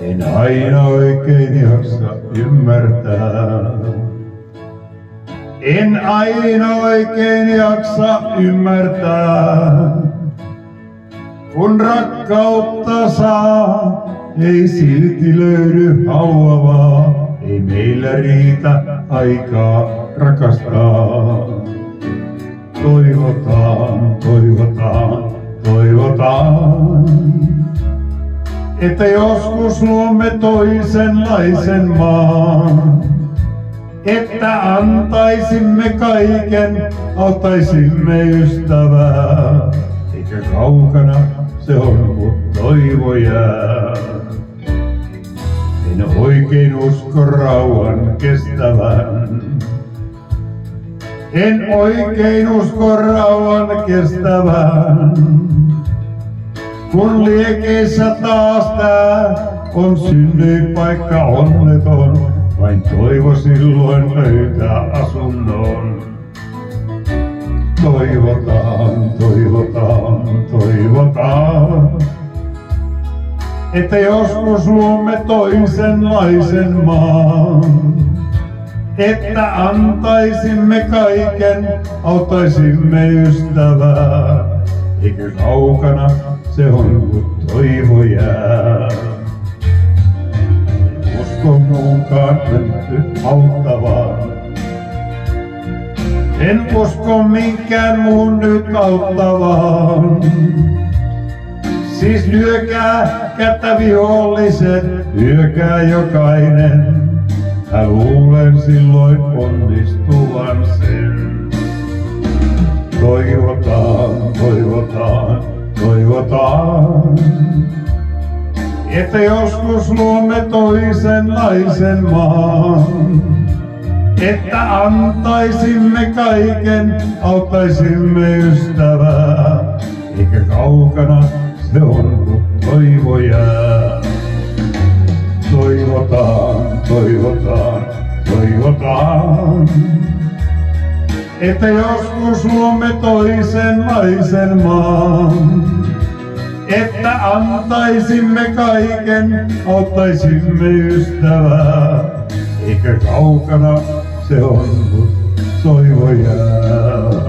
En aina oikein jaksa ymmärtää. En aina oikein jaksa ymmärtää. Kun rakkautta saa, ei silti löydy haluavaa. Ei meillä riitä aikaa rakastaa. Toivotaan, toivotaan, toivotaan, että joskus luomme toisenlaisen maan. Että antaisimme kaiken, auttaisimme ystävää. Eikä kaukana se on, kun toivo jää. En oikein usko rauhan kestävän. En oikein usko rauhan kestävän. Kun liekeissä taas tää on synnyinpaikka onneton, vain toivo silloin löytää asunnon. Toivotaan, toivotaan, toivotaan, että joskus luomme toisenlaisen maan. Että antaisimme kaiken, auttaisimme ystävää. Eikä kaukana se on, kun toivo jää. En usko muunkaan nyt auttavaan. En usko minkään muun nyt auttavaan. Siis lyökää kättä viholliset, lyökää jokainen. Mä luulen silloin onnistuvan sen. Toivotaan, toivotaan, toivotaan, että joskus luomme toisenlaisen maan. Että antaisimme kaiken, auttaisimme ystävää. Eikä kaukana se on, kun toivo jää. Toivotaan, toivotaan, toivotaan, että joskus luomme toisenlaisen maan. Että antaisimme kaiken, auttaisimme ystävää. Eikä kaukana se on, kun toivo jää.